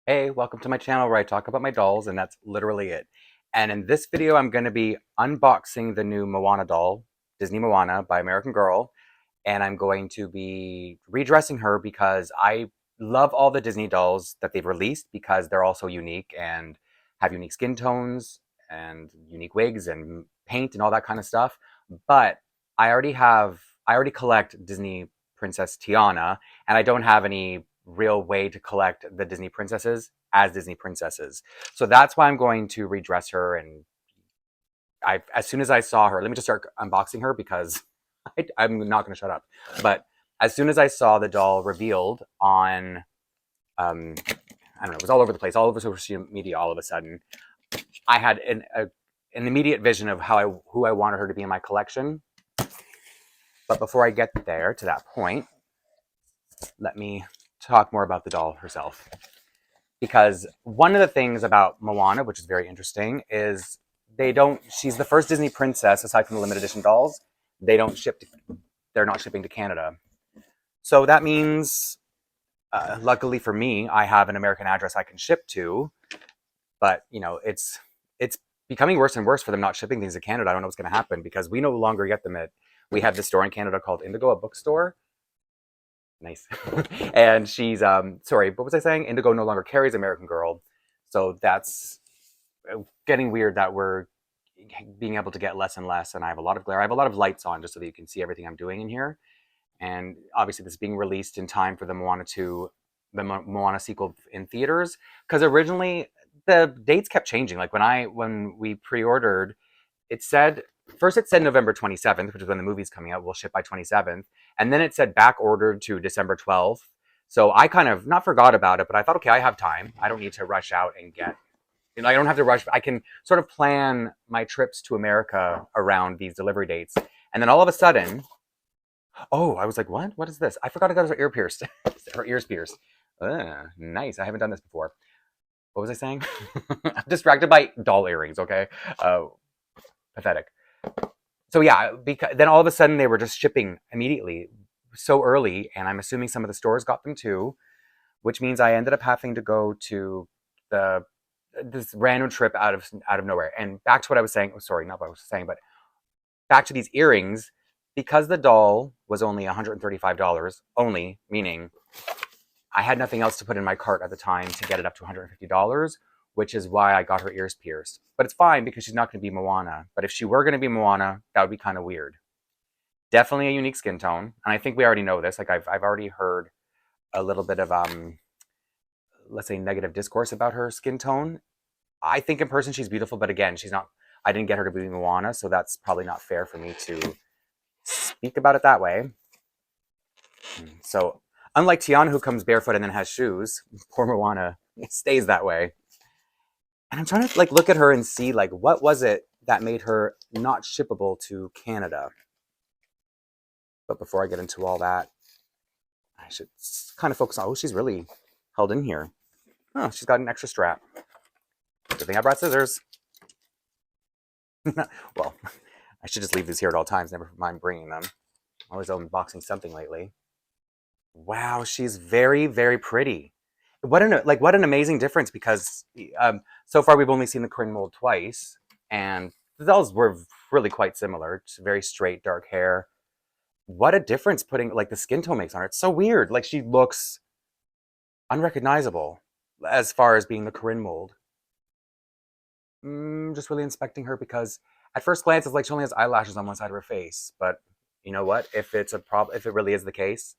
Hey, welcome to my channel where I talk about my dolls, and that's literally it. And in this video, I'm going to be unboxing the new Moana doll, Disney Moana by American Girl, and I'm going to be redressing her because I love all the Disney dolls that they've released because they're all so unique and have unique skin tones and unique wigs and paint and all that kind of stuff. But I already collect Disney Princess Tiana, and I don't have any real way to collect the Disney princesses as Disney princesses. So that's why I'm going to redress her. And as soon as I saw her, let me just start unboxing her because I'm not going to shut up. But as soon as I saw the doll revealed on, I don't know, it was all over the place, all over social media all of a sudden, I had an immediate vision of who I wanted her to be in my collection. But before I get there to that point, let me talk more about the doll herself. Because one of the things about Moana, which is very interesting, is she's the first Disney princess, aside from the limited edition dolls, they're not shipping to Canada. So that means, luckily for me, I have an American address I can ship to, but it's becoming worse and worse for them not shipping things to Canada. I don't know what's going to happen because we no longer get them we have this store in Canada called Indigo, a bookstore. Nice. And she's, sorry, what was I saying? Indigo no longer carries American Girl. So that's getting weird that we're being able to get less and less. And I have a lot of glare. I have a lot of lights on just so that you can see everything I'm doing in here. And obviously this is being released in time for the Moana sequel in theaters. Because originally the dates kept changing. Like when we pre-ordered, it said November 27th, which is when the movie's coming out. We'll ship by 27th. And then it said back ordered to December 12th. So I kind of not forgot about it, but I thought, okay, I have time. I don't need to rush out and get, I don't have to rush. I can sort of plan my trips to America around these delivery dates. And then all of a sudden, oh, I was like, what? What is this? I forgot I got her ear pierced. Her ears pierced. Nice. I haven't done this before. What was I saying? I'm distracted by doll earrings, okay? Pathetic. So yeah, because then all of a sudden they were just shipping immediately so early, and I'm assuming some of the stores got them too, which means I ended up having to go to this random trip out of nowhere. And back to what I was saying, sorry, not what I was saying, but back to these earrings, because the doll was only $135 only, meaning I had nothing else to put in my cart at the time to get it up to $150, which is why I got her ears pierced. But it's fine because she's not going to be Moana. But if she were going to be Moana, that would be kind of weird. Definitely a unique skin tone, and I think we already know this. Like I've already heard a little bit of let's say negative discourse about her skin tone. I think in person she's beautiful, but again, she's not. I didn't get her to be Moana, so that's probably not fair for me to speak about it that way. So unlike Tiana, who comes barefoot and then has shoes, poor Moana stays that way. And I'm trying to look at her and see what was it that made her not shippable to Canada. But before I get into all that, I should kind of focus on, oh, she's really held in here. Oh, she's got an extra strap. Good thing I brought scissors. Well, I should just leave these here at all times, never mind bringing them. I'm always unboxing something lately. Wow, she's very, very pretty. What an amazing difference, because so far we've only seen the Corinne mold twice, and the dolls were really quite similar. Just very straight, dark hair. What a difference putting the skin tone makes on her. It's so weird. She looks unrecognizable as far as being the Corinne mold. Just really inspecting her because at first glance it's like she only has eyelashes on one side of her face. But you know what? If it's a problem, if it really is the case,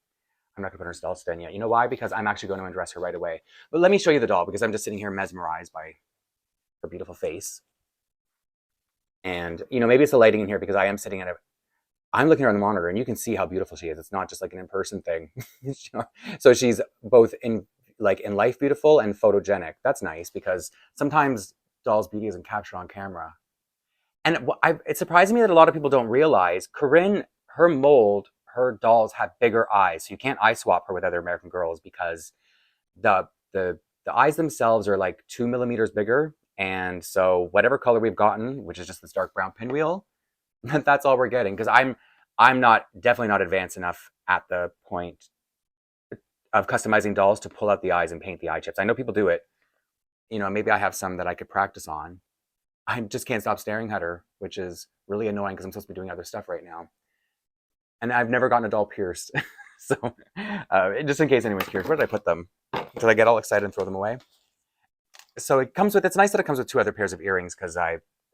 I'm not gonna put her doll stand yet. You know why? Because I'm actually going to undress her right away. But let me show you the doll because I'm just sitting here mesmerized by her beautiful face. And maybe it's the lighting in here because I'm looking at her on the monitor and you can see how beautiful she is. It's not just like an in-person thing. So she's both in life beautiful and photogenic. That's nice because sometimes dolls' beauty isn't captured on camera. And it's surprising me that a lot of people don't realize Corinne, her mold, her dolls have bigger eyes. So you can't eye swap her with other American Girls because the eyes themselves are 2 millimeters bigger. And so whatever color we've gotten, which is just this dark brown pinwheel, that's all we're getting. Because I'm definitely not advanced enough at the point of customizing dolls to pull out the eyes and paint the eye chips. I know people do it, maybe I have some that I could practice on. I just can't stop staring at her, which is really annoying because I'm supposed to be doing other stuff right now. And I've never gotten a doll pierced. So just in case anyone's curious, where did I put them? Did I get all excited and throw them away? So it's nice that it comes with 2 other pairs of earrings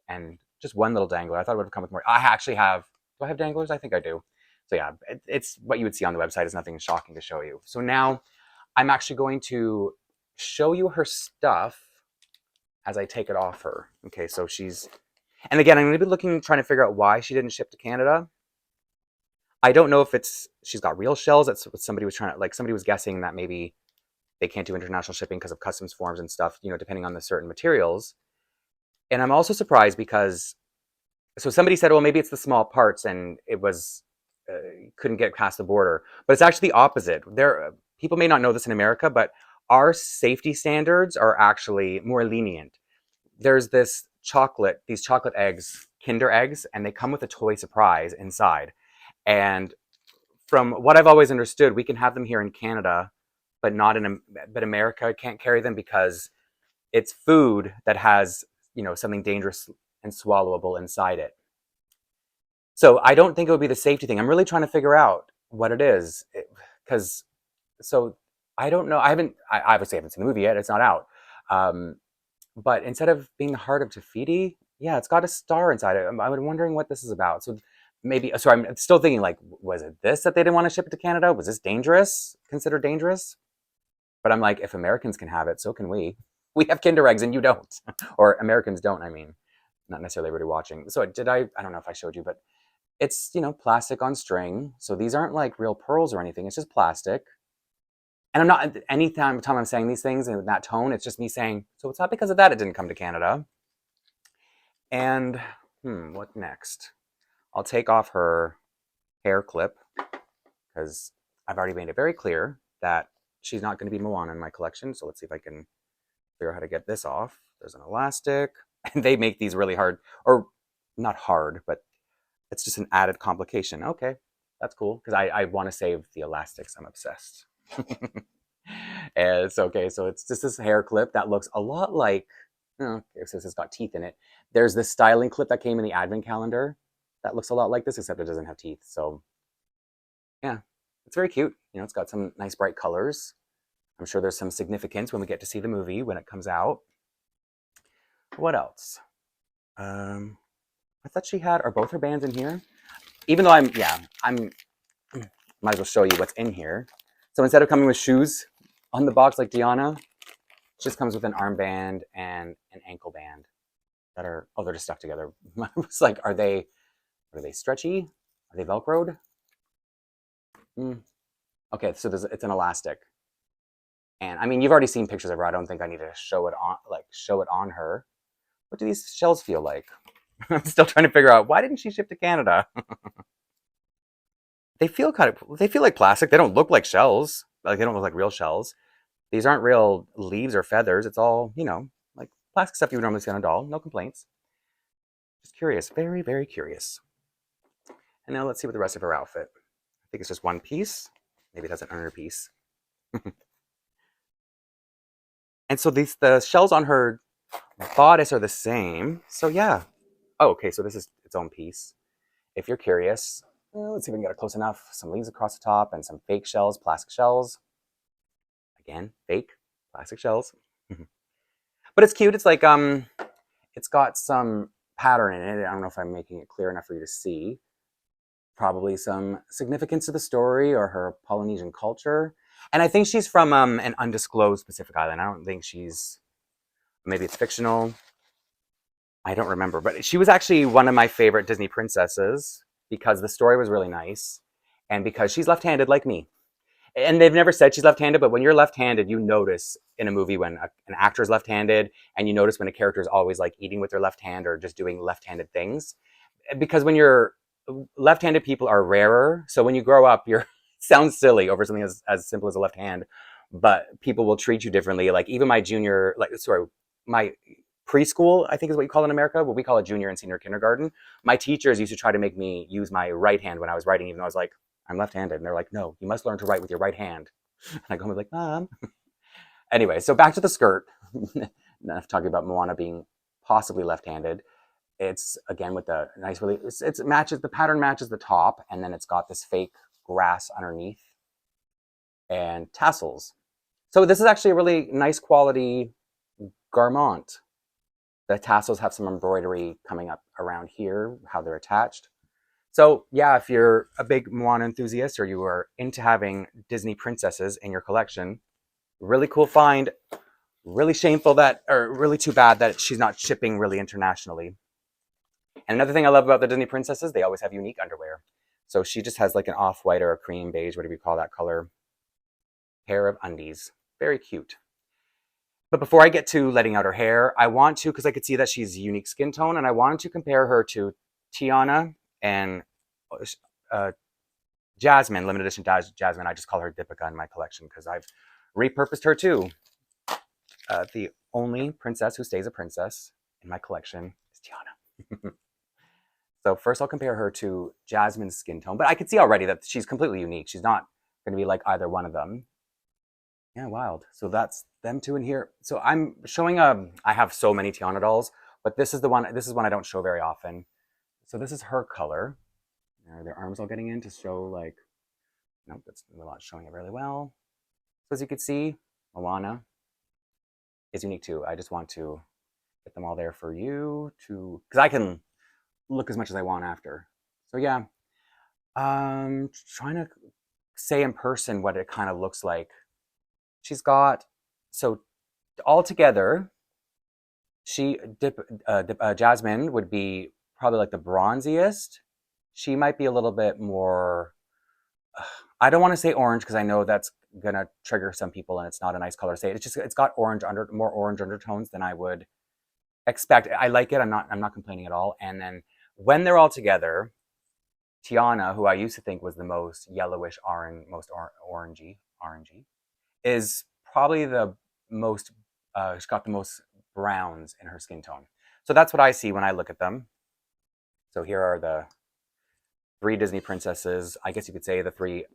and just one little dangler. I thought it would have come with more. I actually have, do I have danglers? I think I do. So yeah, it's what you would see on the website. It's nothing shocking to show you. So now I'm actually going to show you her stuff as I take it off her. Okay, so and again, I'm going to be trying to figure out why she didn't ship to Canada. I don't know if she's got real shells. That's what somebody was somebody was guessing that maybe they can't do international shipping because of customs forms and stuff, depending on the certain materials. And I'm also surprised because, so somebody said, well, maybe it's the small parts and it was, couldn't get past the border. But it's actually the opposite. People may not know this in America, but our safety standards are actually more lenient. There's these chocolate eggs, Kinder eggs, and they come with a toy surprise inside. And from what I've always understood, we can have them here in Canada, but but America can't carry them because it's food that has, something dangerous and swallowable inside it. So I don't think it would be the safety thing. I'm really trying to figure out what it is, so I don't know. I obviously haven't seen the movie yet. It's not out. But instead of being the heart of Tafiti, yeah, it's got a star inside it. I'm wondering what this is about. So maybe, sorry, I'm still thinking, like, was it this that they didn't want to ship it to Canada? Was this dangerous? Considered dangerous? But I'm like, if Americans can have it, so can we. We have Kinder eggs and you don't. Or Americans don't, I mean. Not necessarily everybody watching. So I don't know if I showed you, but it's, plastic on string. So these aren't like real pearls or anything. It's just plastic. And I'm not, anytime I'm saying these things in that tone, it's just me saying, so it's not because of that it didn't come to Canada. And, what next? I'll take off her hair clip because I've already made it very clear that she's not going to be Moana in my collection. So let's see if I can figure out how to get this off. There's an elastic. And they make these really hard, or not hard, but it's just an added complication. Okay, that's cool, because I want to save the elastics. I'm obsessed. And it's okay, so it's just this hair clip that looks a lot like, okay, so it's got teeth in it. There's this styling clip that came in the advent calendar that looks a lot like this, except it doesn't have teeth. So yeah, it's very cute. It's got some nice bright colors. I'm sure there's some significance when we get to see the movie when it comes out. What else? I thought she had, are both her bands in here? Even though I'm might as well show you what's in here. So instead of coming with shoes on the box like Diana, it just comes with an armband and an ankle band that are, they're just stuck together. I was like, are they stretchy? Are they Velcroed? Okay, so it's an elastic. And I mean, you've already seen pictures of her. I don't think I need to show it on her. What do these shells feel like? I'm still trying to figure out, why didn't she ship to Canada? They feel like plastic. They don't look like shells. Like, they don't look like real shells. These aren't real leaves or feathers. It's all, like plastic stuff you would normally see on a doll. No complaints. Just curious. Very, very curious. And now let's see what the rest of her outfit. I think it's just one piece. Maybe it has an under piece. And so the shells on her bodice are the same. So yeah. Oh, okay, so this is its own piece. If you're curious, let's see if we can get it close enough. Some leaves across the top and some fake shells, plastic shells. Again, fake plastic shells. But it's cute. It's like, it's got some pattern in it. I don't know if I'm making it clear enough for you to see. Probably some significance to the story or her Polynesian culture. And I think she's from an undisclosed Pacific island. I don't think maybe it's fictional. I don't remember, but she was actually one of my favorite Disney princesses because the story was really nice and because she's left-handed like me. And they've never said she's left-handed, but when you're left-handed, you notice in a movie when an actor is left-handed, and you notice when a character is always like eating with their left hand or just doing left-handed things. Because when you're left-handed, people are rarer. So when you grow up, sounds silly over something as simple as a left hand, but people will treat you differently. Like even my preschool, I think is what you call it in America, but we call it junior and senior kindergarten. My teachers used to try to make me use my right hand when I was writing, even though I was like, I'm left-handed. And they're like, no, you must learn to write with your right hand. And I go like, Mom. Anyway, so back to the skirt. enough talking about Moana being possibly left-handed. It's again with the nice, really, it's matches, the pattern matches the top, and then it's got this fake grass underneath and tassels. So this is actually a really nice quality garment. The tassels have some embroidery coming up around here, how they're attached. So yeah, if you're a big Moana enthusiast or you are into having Disney princesses in your collection, really cool find. Really shameful that, or really too bad that she's not shipping really internationally. And another thing I love about the Disney princesses, they always have unique underwear. So she just has like an off-white or a cream beige, whatever you call that color, pair of undies. Very cute. But before I get to letting out her hair, I want to, because I could see that she's a unique skin tone, and I wanted to compare her to Tiana and Jasmine, limited edition Jasmine. I just call her Deepika in my collection because I've repurposed her too. The only princess who stays a princess in my collection is Tiana. So first I'll compare her to Jasmine's skin tone, but I can see already that she's completely unique. She's not going to be like either one of them. Yeah, wild. So that's them two in here. So I'm showing I have so many Tiana dolls, but this is one I don't show very often. So this is her color. Their arms all getting in to show like, nope, that's not showing it really well. So as you can see, Moana is unique too. I just want to get them all there for you to, because I can look as much as I want after. So yeah, trying to say in person what it kind of looks like. She's got, so all together, Jasmine would be probably like the bronziest. She might be a little bit more, I don't want to say orange because I know that's gonna trigger some people and it's not a nice color to say. It's got more orange undertones than I would expect. I like it. I'm not complaining at all. And then when they're all together, Tiana, who I used to think was the most yellowish orange, orangey, is probably the most. She's got the most browns in her skin tone. So that's what I see when I look at them. So here are the three Disney princesses. I guess you could say the three.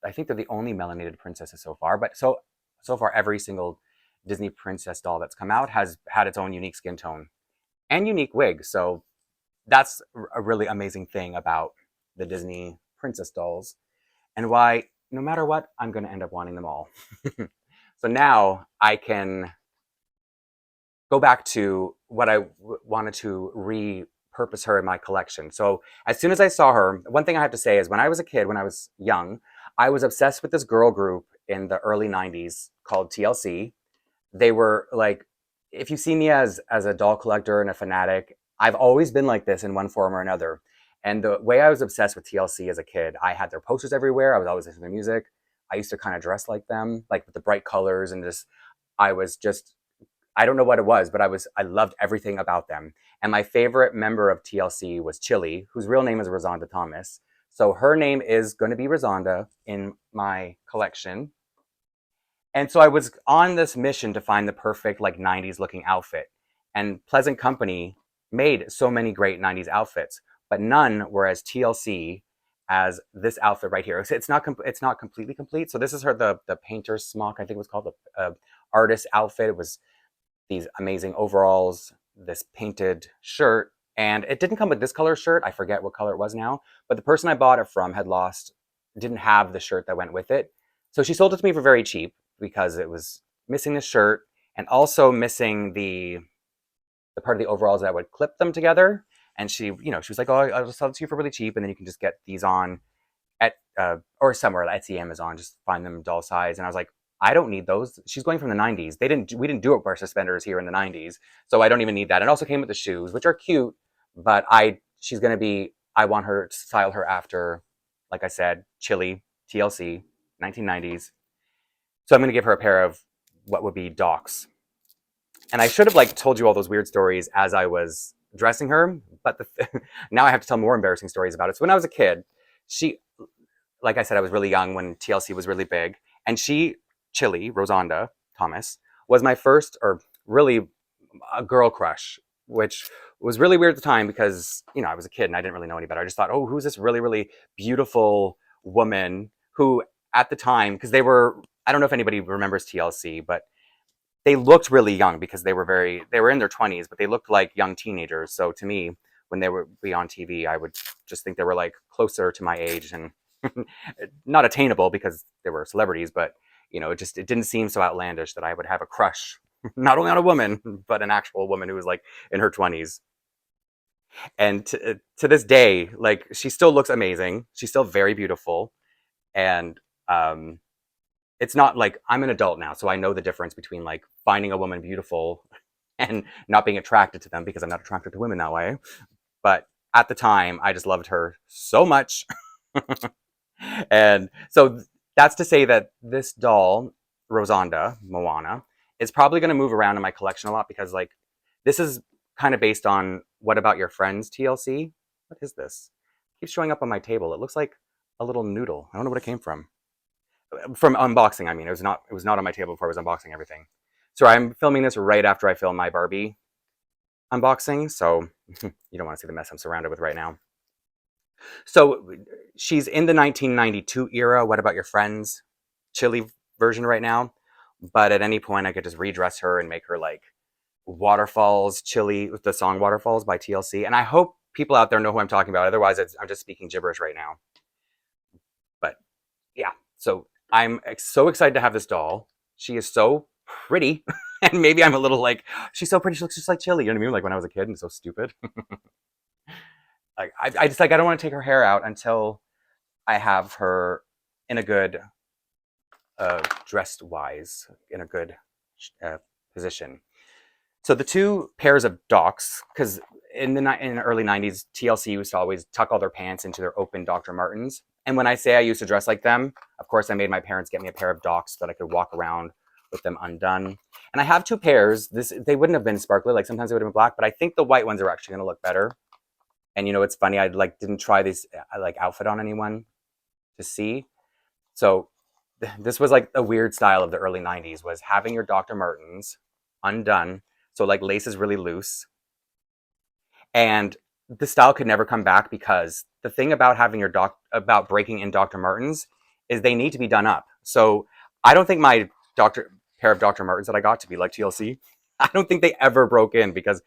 I think they're the only melanated princesses so far. But so far, every single Disney princess doll that's come out has had its own unique skin tone and unique wig. So that's a really amazing thing about the Disney princess dolls, and why no matter what, I'm going to end up wanting them all. So now I can go back to what I wanted to repurpose her in my collection. So as soon as I saw her, one thing I have to say is when I was a kid, when I was young, I was obsessed with this girl group in the early 90s called TLC. They were like, if you see me as a doll collector and a fanatic, I've always been like this in one form or another. And the way I was obsessed with TLC as a kid, I had their posters everywhere. I was always listening to their music. I used to kind of dress like them, like with the bright colors and just, I don't know what it was, but I loved everything about them. And my favorite member of TLC was Chili, whose real name is Rosanda Thomas. So her name is going to be Rosanda in my collection. And so I was on this mission to find the perfect like 90s looking outfit. And Pleasant Company made so many great 90s outfits, but none were as TLC as this outfit right here. It's not completely complete. So this is the painter's smock, I think it was called, the artist outfit. It was these amazing overalls, this painted shirt, and it didn't come with this color shirt. I forget what color it was now, but the person I bought it from didn't have the shirt that went with it. So she sold it to me for very cheap because it was missing the shirt and also missing the part of the overalls that would clip them together. And she was like, "Oh, I'll just sell it to you for really cheap, and then you can just get these on at or somewhere, Etsy, Amazon, just find them doll size." And I was like, I don't need those. She's going from the 90s. We didn't do it with our suspenders here in the 90s, so I don't even need that. It also came with the shoes, which are cute, but I want her to style her after, like I said, Chili, TLC, 1990s. So I'm going to give her a pair of what would be Docs. And I should have told you all those weird stories as I was dressing her, but now I have to tell more embarrassing stories about it. So when I was a kid, like I said, I was really young when TLC was really big, and Chili, Rosanda Thomas, was my first, or really a girl crush, which was really weird at the time because, I was a kid and I didn't really know any better. I just thought, oh, who's this really, really beautiful woman who at the time, because I don't know if anybody remembers TLC, but they looked really young because they were in their 20s, but they looked like young teenagers. So to me, when they would be on TV, I would just think they were like closer to my age and not attainable because they were celebrities, but it didn't seem so outlandish that I would have a crush, not only on a woman, but an actual woman who was like in her 20s. And to this day, like she still looks amazing. She's still very beautiful. And it's not like I'm an adult now, so I know the difference between like finding a woman beautiful and not being attracted to them because I'm not attracted to women that way. But at the time, I just loved her so much. And so that's to say that this doll, Rosanda, Moana, is probably going to move around in my collection a lot because like this is kind of based on What About Your Friends TLC. What is this? It keeps showing up on my table. It looks like a little noodle. I don't know what it came from. From unboxing, I mean. It was not on my table before I was unboxing everything. So I'm filming this right after I film my Barbie unboxing, so you don't want to see the mess I'm surrounded with right now. So she's in the 1992 era, What About Your Friends chili version right now, but at any point I could just redress her and make her like Waterfalls chili with the song Waterfalls by TLC. And I hope people out there know who I'm talking about. Otherwise, I'm just speaking gibberish right now. But yeah, so I'm so excited to have this doll. She is so pretty. And maybe I'm a little like, she's so pretty, she looks just like Chili. You know what I mean? Like when I was a kid and so stupid. Like I just like I don't want to take her hair out until I have her in a good dressed wise, in a good position. So the two pairs of docks, because in the early 90s, TLC used to always tuck all their pants into their open Dr. Martens. And when I say I used to dress like them, of course I made my parents get me a pair of docks so that I could walk around with them undone. And I have two pairs. They wouldn't have been sparkly, like sometimes they would have been black, but I think the white ones are actually going to look better. And it's funny, I like didn't try this like outfit on anyone to see. So this was like a weird style of the early 90s, was having your Dr. Martens undone. So like lace is really loose. And the style could never come back because the thing about having about breaking in Dr. Martens is they need to be done up. So I don't think my pair of Dr. Martens that I got to be like TLC, I don't think they ever broke in because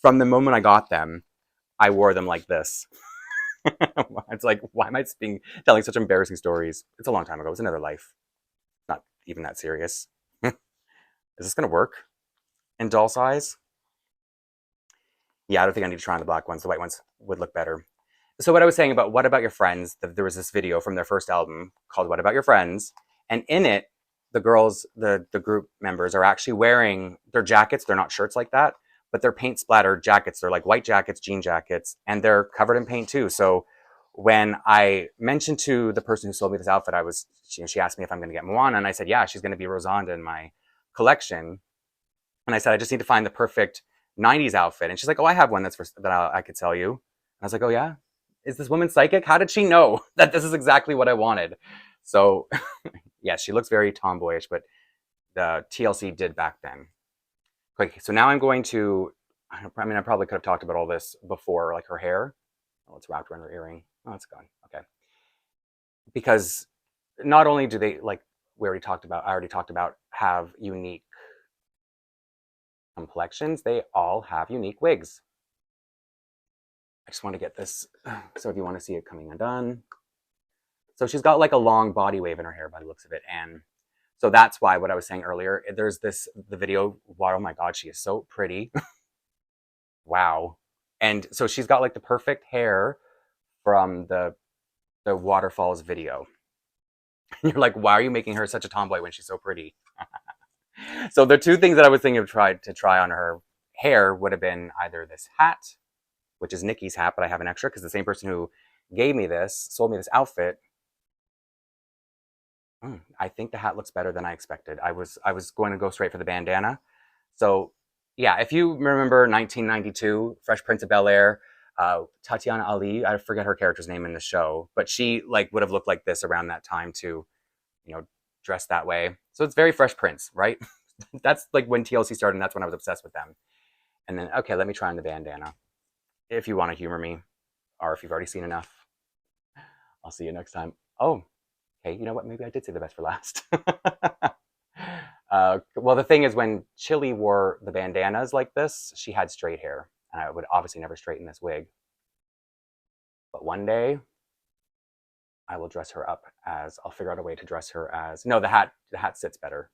from the moment I got them, I wore them like this. It's like, why am I telling such embarrassing stories? It's a long time ago. It's another life. Not even that serious. Is this going to work in doll size? Yeah, I don't think I need to try on the black ones. The white ones would look better. So what I was saying about What About Your Friends, there was this video from their first album called What About Your Friends. And in it, the girls, the group members are actually wearing their jackets. They're not shirts like that, but they're paint splattered jackets. They're like white jackets, jean jackets, and they're covered in paint too. So when I mentioned to the person who sold me this outfit, she asked me if I'm going to get Moana, and I said, yeah, she's going to be Rosanda in my collection. And I said, I just need to find the perfect 90s outfit. And she's like, oh, I have one that I could sell you. And I was like, oh yeah? Is this woman psychic? How did she know that this is exactly what I wanted? So yeah, she looks very tomboyish, but the TLC did back then. Okay, so now I'm going to, I probably could have talked about all this before, like her hair. Oh, it's wrapped around her earring. Oh, it's gone. Okay. Because not only do they, like I already talked about, have unique complexions, they all have unique wigs. I just want to get this, so if you want to see it coming undone. So she's got like a long body wave in her hair by the looks of it, and so that's why what I was saying earlier, there's the video, wow, oh my god, she is so pretty. Wow. And so she's got like the perfect hair from the Waterfalls video. And you're like, why are you making her such a tomboy when she's so pretty? So the two things that I was thinking of try on her hair would have been either this hat, which is Nikki's hat, but I have an extra because the same person who sold me this outfit. I think the hat looks better than I expected. I was going to go straight for the bandana. So yeah, if you remember 1992, Fresh Prince of Bel-Air, Tatiana Ali, I forget her character's name in the show, but she like would have looked like this around that time too, dressed that way. So it's very Fresh Prince, right? That's like when TLC started, and that's when I was obsessed with them. And then, okay, let me try on the bandana. If you want to humor me, or if you've already seen enough, I'll see you next time. Oh, okay, you know what? Maybe I did say the best for last. Well, the thing is, when Chili wore the bandanas like this, she had straight hair, and I would obviously never straighten this wig. But one day, I will dress her up as. I'll figure out a way to dress her as. No, the hat sits better,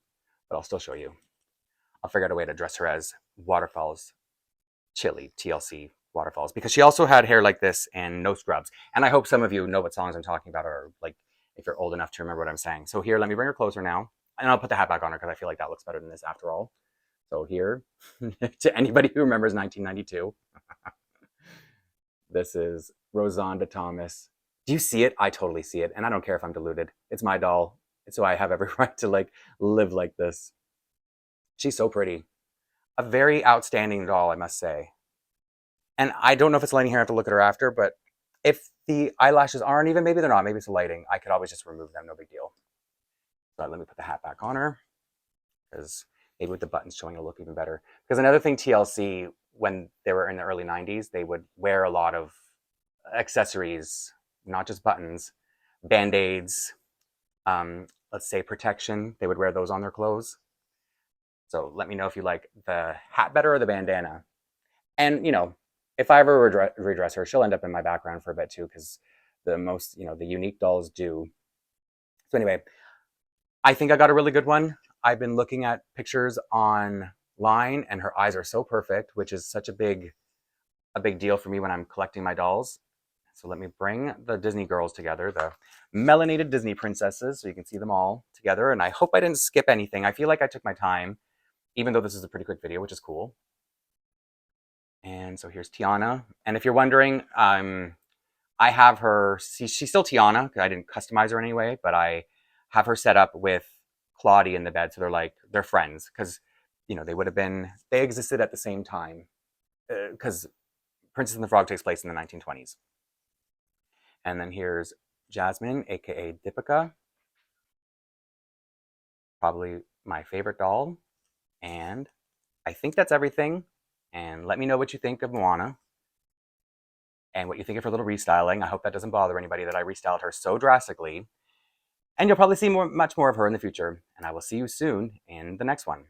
but I'll still show you. I'll figure out a way to dress her as Waterfalls Chili, TLC Waterfalls, because she also had hair like this and no scrubs. And I hope some of you know what songs I'm talking about, or like if you're old enough to remember what I'm saying. So here, let me bring her closer now, and I'll put the hat back on her because I feel like that looks better than this after all. So here, to anybody who remembers 1992, this is Rosanda Thomas. Do you see it? I totally see it, and I don't care if I'm deluded. It's my doll, so I have every right to like live like this. She's so pretty. A very outstanding doll, I must say. And I don't know if it's lighting here. I have to look at her after, but if the eyelashes aren't even, maybe they're not, maybe it's the lighting, I could always just remove them, no big deal. But let me put the hat back on her, because maybe with the buttons showing it'll look even better. Because another thing, TLC, when they were in the early 90s, they would wear a lot of accessories, not just buttons, band-aids, let's say protection. They would wear those on their clothes. So let me know if you like the hat better or the bandana. And, if I ever redress her, she'll end up in my background for a bit too, because the unique dolls do. So anyway, I think I got a really good one. I've been looking at pictures online, and her eyes are so perfect, which is such a big deal for me when I'm collecting my dolls. So let me bring the Disney girls together, the melanated Disney princesses, so you can see them all together. And I hope I didn't skip anything. I feel like I took my time, even though this is a pretty quick video, which is cool. And so here's Tiana. And if you're wondering, I have her, she's still Tiana, because I didn't customize her in any way, but I have her set up with Claudie in the bed. So they're friends, because, they existed at the same time, because Princess and the Frog takes place in the 1920s. And then here's Jasmine, aka Deepika, probably my favorite doll. And I think that's everything. And let me know what you think of Moana and what you think of her little restyling. I hope that doesn't bother anybody that I restyled her so drastically. And you'll probably see much more of her in the future. And I will see you soon in the next one.